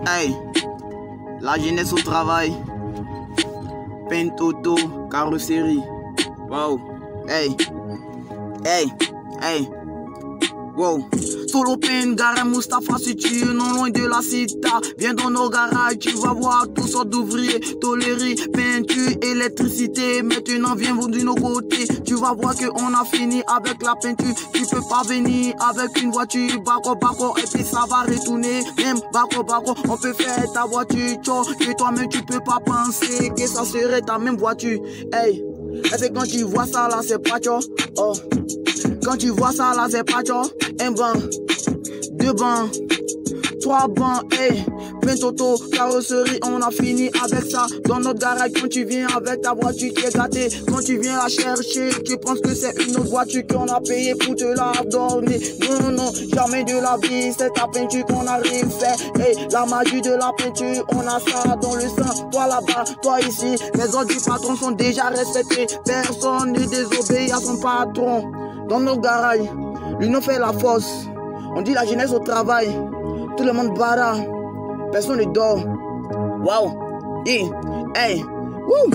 Hey, la jeunesse au travail. Peinte auto, carrosserie. Wow. Hey, hey, hey. Wow. Solo Pen, Gare Mustapha, si tu es non loin de la cita, viens dans nos garages, tu vas voir toutes sortes d'ouvriers, tôlerie, peinture, électricité. Maintenant viens de nos côtés, tu vas voir qu'on a fini avec la peinture. Tu peux pas venir avec une voiture, bako, et puis ça va retourner. Même bako, on peut faire ta voiture, que toi-même tu peux pas penser que ça serait ta même voiture. Hey, et puis quand tu vois ça là, c'est pas tcho. Oh. Quand tu vois ça là, c'est pas tcho. Un banc, deux bancs, trois bancs, hey. Peinte auto, carrosserie, on a fini avec ça. Dans notre garage, quand tu viens avec ta voiture qui est gâtée, quand tu viens la chercher, tu penses que c'est une autre voiture qu'on a payé pour te la donner. Non, jamais de la vie, c'est ta peinture qu'on arrive faire. Hey, la magie de la peinture, on a ça dans le sang. Toi là-bas, toi ici, les ordres du patron sont déjà respectés. Personne ne désobéit à son patron. Dans notre garage, l'union fait la force. On dit la jeunesse au travail. Tout le monde barra. Personne ne dort. Wow. Hey. Woo.